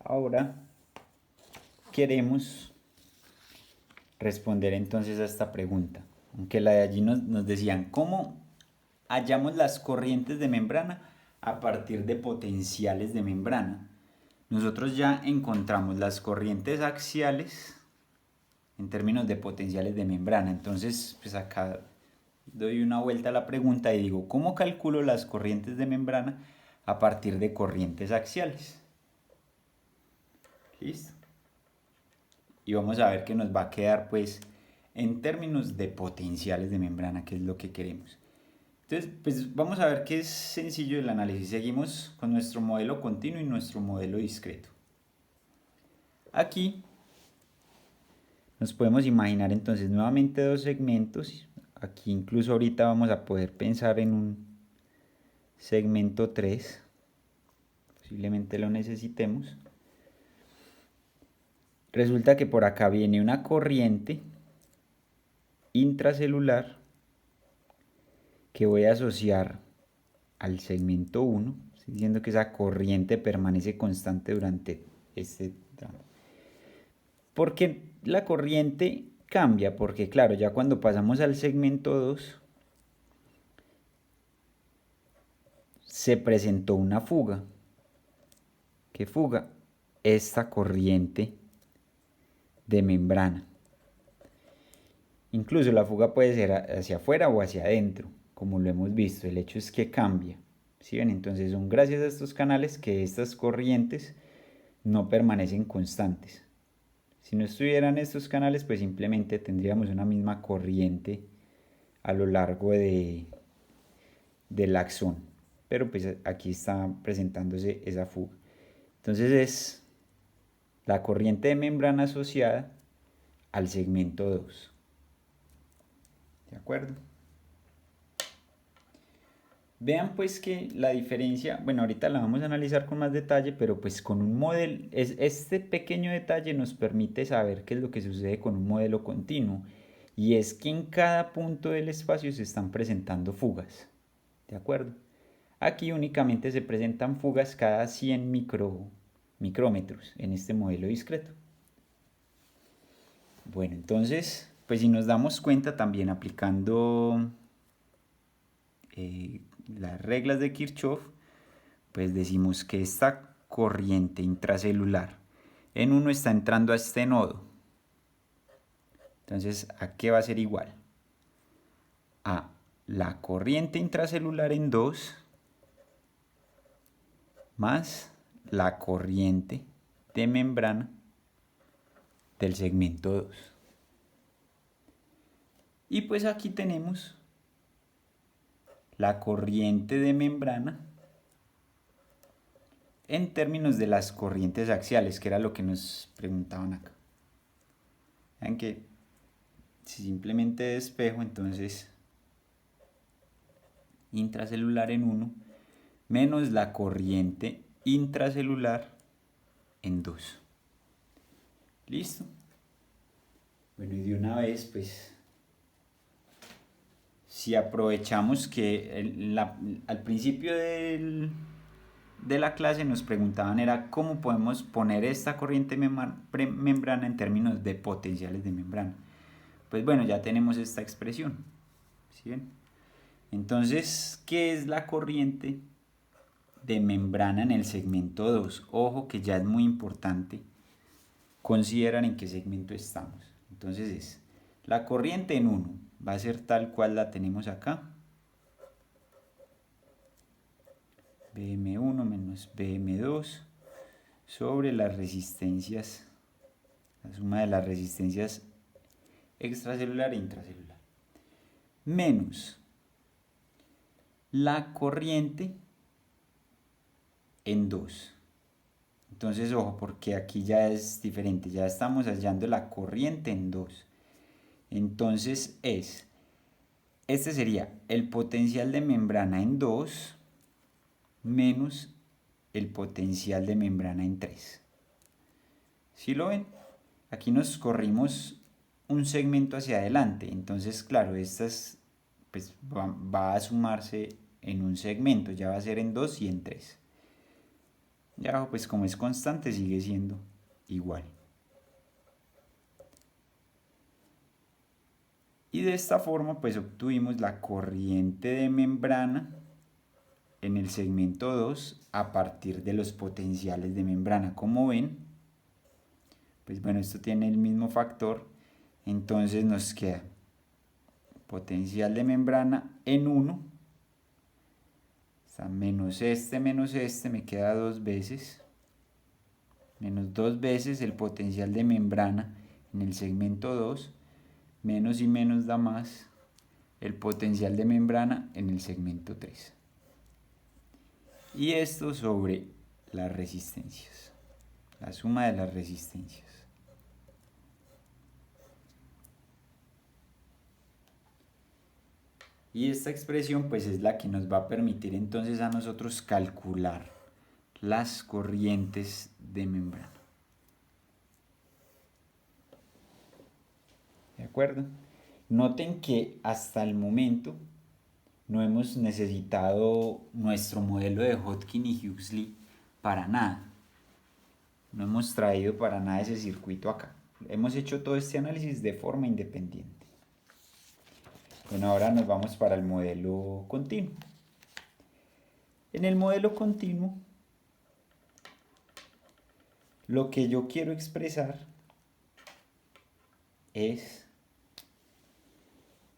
Ahora queremos responder entonces a esta pregunta, aunque la de allí nos decían, ¿cómo hallamos las corrientes de membrana a partir de potenciales de membrana? Nosotros ya encontramos las corrientes axiales en términos de potenciales de membrana. Entonces, pues acá doy una vuelta a la pregunta y digo, ¿cómo calculo las corrientes de membrana a partir de corrientes axiales? ¿Listo? Y vamos a ver que nos va a quedar pues en términos de potenciales de membrana, que es lo que queremos. Entonces, pues vamos a ver que es sencillo el análisis. Seguimos con nuestro modelo continuo y nuestro modelo discreto. Aquí nos podemos imaginar entonces nuevamente dos segmentos. Aquí incluso ahorita vamos a poder pensar en un segmento 3. Posiblemente lo necesitemos. Resulta que por acá viene una corriente intracelular que voy a asociar al segmento 1. Estoy diciendo que esa corriente permanece constante durante este tramo. Porque la corriente cambia, porque claro, ya cuando pasamos al segmento 2 se presentó una fuga. ¿Qué fuga? Esta corriente de membrana. Incluso la fuga puede ser hacia afuera o hacia adentro, como lo hemos visto. El hecho es que cambia. ¿Sí ven? Entonces son gracias a estos canales que estas corrientes no permanecen constantes. Si no estuvieran estos canales, pues simplemente tendríamos una misma corriente a lo largo del axón. Pero pues aquí está presentándose esa fuga. Entonces es la corriente de membrana asociada al segmento 2. ¿De acuerdo? Vean pues que la diferencia, bueno, ahorita la vamos a analizar con más detalle, pero pues con un modelo, este pequeño detalle nos permite saber qué es lo que sucede con un modelo continuo. Y es que en cada punto del espacio se están presentando fugas. ¿De acuerdo? Aquí únicamente se presentan fugas cada 100 micrómetros en este modelo discreto. Bueno, entonces, pues si nos damos cuenta también aplicando las reglas de Kirchhoff, pues decimos que esta corriente intracelular en uno está entrando a este nodo. Entonces, ¿a qué va a ser igual? A la corriente intracelular en 2 más la corriente de membrana del segmento 2. Y pues aquí tenemos la corriente de membrana en términos de las corrientes axiales, que era lo que nos preguntaban acá. Vean que si simplemente despejo, entonces intracelular en 1 menos la corriente intracelular en 2. ¿Listo? Bueno, y de una vez, pues, si aprovechamos que al principio de la clase nos preguntaban era cómo podemos poner esta corriente membrana en términos de potenciales de membrana. Pues bueno, ya tenemos esta expresión. ¿Sí ven? Entonces, ¿qué es la corriente de membrana en el segmento 2? Ojo que ya es muy importante considerar en qué segmento estamos. Entonces es la corriente en 1 va a ser tal cual la tenemos acá. BM1 menos BM2 sobre las resistencias, la suma de las resistencias extracelular e intracelular, menos la corriente en 2. Entonces, ojo, porque aquí ya es diferente, ya estamos hallando la corriente en 2. Entonces este sería el potencial de membrana en 2 menos el potencial de membrana en 3. ¿Sí lo ven? Aquí nos corrimos un segmento hacia adelante, entonces claro, estas pues va a sumarse en un segmento, ya va a ser en 2 y en 3. Y abajo pues como es constante sigue siendo igual. Y de esta forma pues obtuvimos la corriente de membrana en el segmento 2 a partir de los potenciales de membrana. Como ven, pues bueno, esto tiene el mismo factor, entonces nos queda potencial de membrana en 1, está menos este, me queda 2 veces, menos 2 veces el potencial de membrana en el segmento 2, menos y menos da más el potencial de membrana en el segmento 3. Y esto sobre las resistencias, la suma de las resistencias. Y esta expresión pues es la que nos va a permitir entonces a nosotros calcular las corrientes de membrana. ¿De acuerdo? Noten que hasta el momento no hemos necesitado nuestro modelo de Hodgkin y Huxley para nada. No hemos traído para nada ese circuito acá. Hemos hecho todo este análisis de forma independiente. Bueno, ahora nos vamos para el modelo continuo. En el modelo continuo, lo que yo quiero expresar es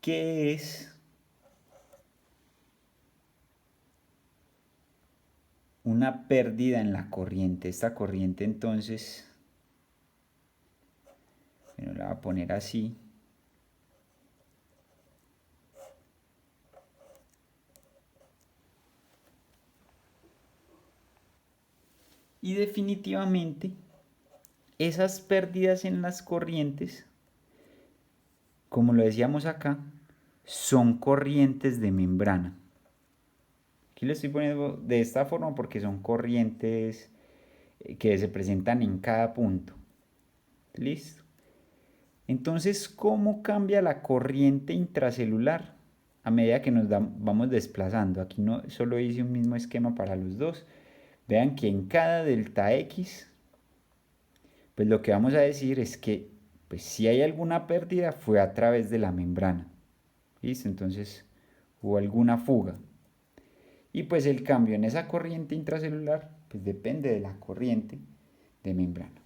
qué es una pérdida en la corriente. Esta corriente entonces, bueno, la voy a poner así. Y definitivamente esas pérdidas en las corrientes, como lo decíamos acá, son corrientes de membrana. Aquí lo estoy poniendo de esta forma porque son corrientes que se presentan en cada punto. ¿Listo? Entonces, ¿cómo cambia la corriente intracelular a medida que nos vamos desplazando? Aquí no solo hice un mismo esquema para los dos. Vean que en cada delta X, pues lo que vamos a decir es que pues si hay alguna pérdida fue a través de la membrana. ¿Listo? Entonces hubo alguna fuga. Y pues el cambio en esa corriente intracelular pues depende de la corriente de membrana.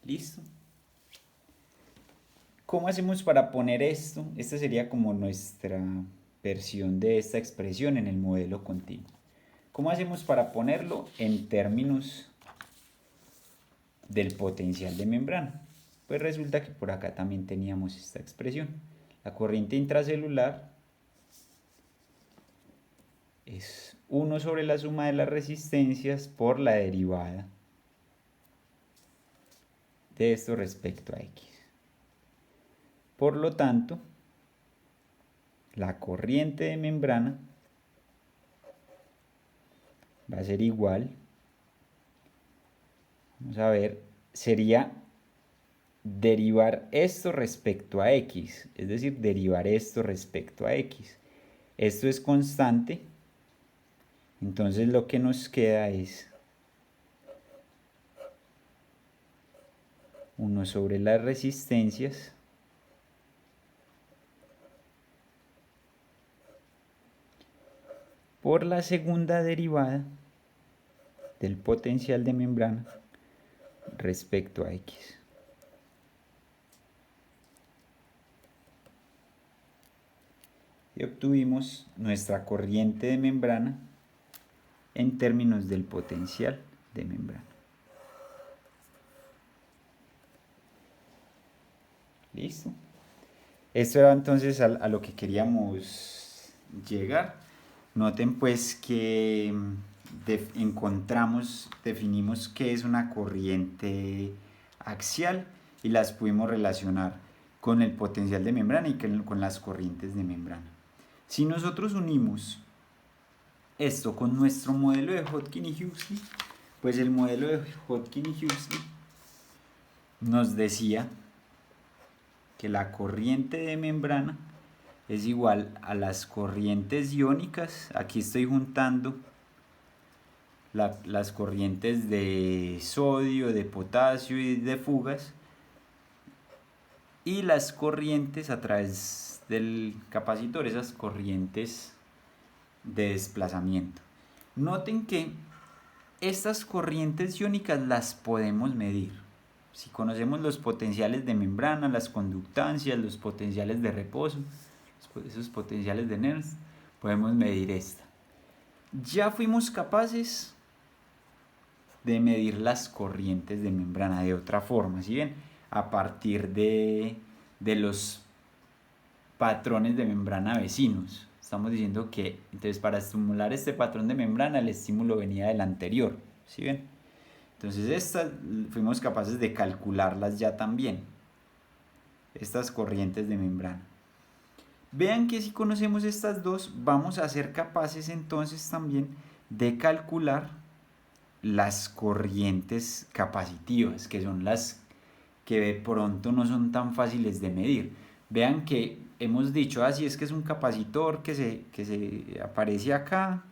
¿Listo? ¿Cómo hacemos para poner esto? Esta sería como nuestra versión de esta expresión en el modelo continuo. ¿Cómo hacemos para ponerlo en términos del potencial de membrana? Pues resulta que por acá también teníamos esta expresión. La corriente intracelular es 1 sobre la suma de las resistencias por la derivada de esto respecto a X. Por lo tanto, la corriente de membrana va a ser igual, vamos a ver, sería derivar esto respecto a X, es decir, derivar esto respecto a X. Esto es constante, entonces lo que nos queda es 1 sobre las resistencias por la segunda derivada del potencial de membrana respecto a X. Y obtuvimos nuestra corriente de membrana en términos del potencial de membrana. ¿Listo? Esto era entonces a lo que queríamos llegar. Noten pues que definimos qué es una corriente axial y las pudimos relacionar con el potencial de membrana y con las corrientes de membrana. Si nosotros unimos esto con nuestro modelo de Hodgkin y Huxley, pues el modelo de Hodgkin y Huxley nos decía que la corriente de membrana es igual a las corrientes iónicas. Aquí estoy juntando las corrientes de sodio, de potasio y de fugas, y las corrientes a través del capacitor, esas corrientes de desplazamiento. Noten que estas corrientes iónicas las podemos medir. Si conocemos los potenciales de membrana, las conductancias, los potenciales de reposo, esos potenciales de Nernst, podemos medir esta. Ya fuimos capaces de medir las corrientes de membrana de otra forma, ¿sí ven? A partir de los patrones de membrana vecinos. Estamos diciendo que entonces para estimular este patrón de membrana el estímulo venía del anterior, ¿sí ven? Entonces estas fuimos capaces de calcularlas ya también, estas corrientes de membrana. Vean que si conocemos estas dos, vamos a ser capaces entonces también de calcular las corrientes capacitivas, que son las que de pronto no son tan fáciles de medir. Vean que hemos dicho, así es que es un capacitor que se aparece acá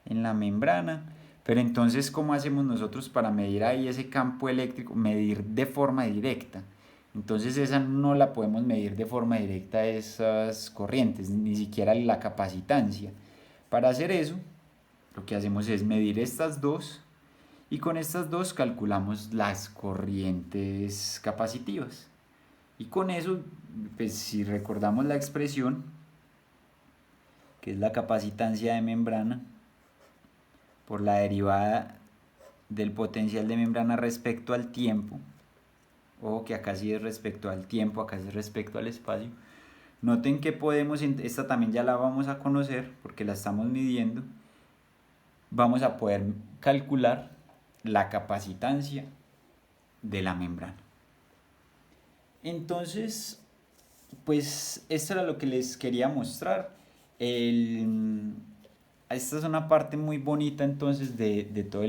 en la membrana, pero entonces ¿cómo hacemos nosotros para medir ahí ese campo eléctrico? Medir de forma directa. Entonces esa no la podemos medir de forma directa, esas corrientes, ni siquiera la capacitancia. Para hacer eso, lo que hacemos es medir estas dos, y con estas dos calculamos las corrientes capacitivas. Y con eso, pues si recordamos la expresión, que es la capacitancia de membrana, por la derivada del potencial de membrana respecto al tiempo, ojo que acá sí es respecto al tiempo, acá es respecto al espacio. Noten que podemos, esta también ya la vamos a conocer porque la estamos midiendo, vamos a poder calcular la capacitancia de la membrana. Entonces, pues esto era lo que les quería mostrar. Esta es una parte muy bonita entonces de toda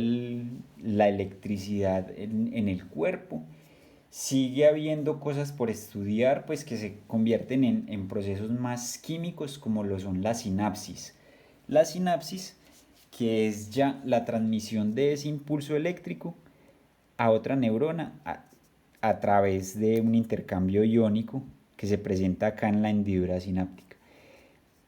la electricidad en el cuerpo. Sigue habiendo cosas por estudiar, pues que se convierten en procesos más químicos, como lo son la sinapsis. La sinapsis, que es ya la transmisión de ese impulso eléctrico a otra neurona a través de un intercambio iónico que se presenta acá en la hendidura sináptica.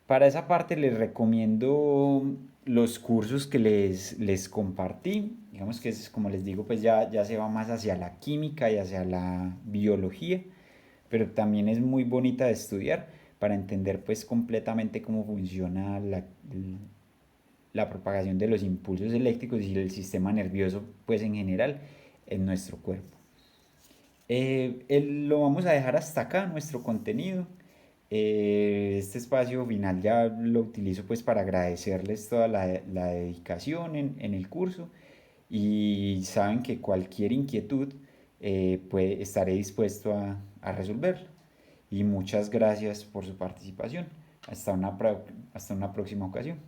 Para esa parte les recomiendo los cursos que les compartí. Digamos que es, como les digo, pues ya se va más hacia la química y hacia la biología, pero también es muy bonita de estudiar para entender pues completamente cómo funciona la propagación de los impulsos eléctricos y el sistema nervioso pues en general en nuestro cuerpo. Lo vamos a dejar hasta acá, nuestro contenido. Este espacio final ya lo utilizo pues para agradecerles toda la dedicación en el curso, y saben que cualquier inquietud estaré dispuesto a resolverla. Y muchas gracias por su participación. Hasta una próxima ocasión.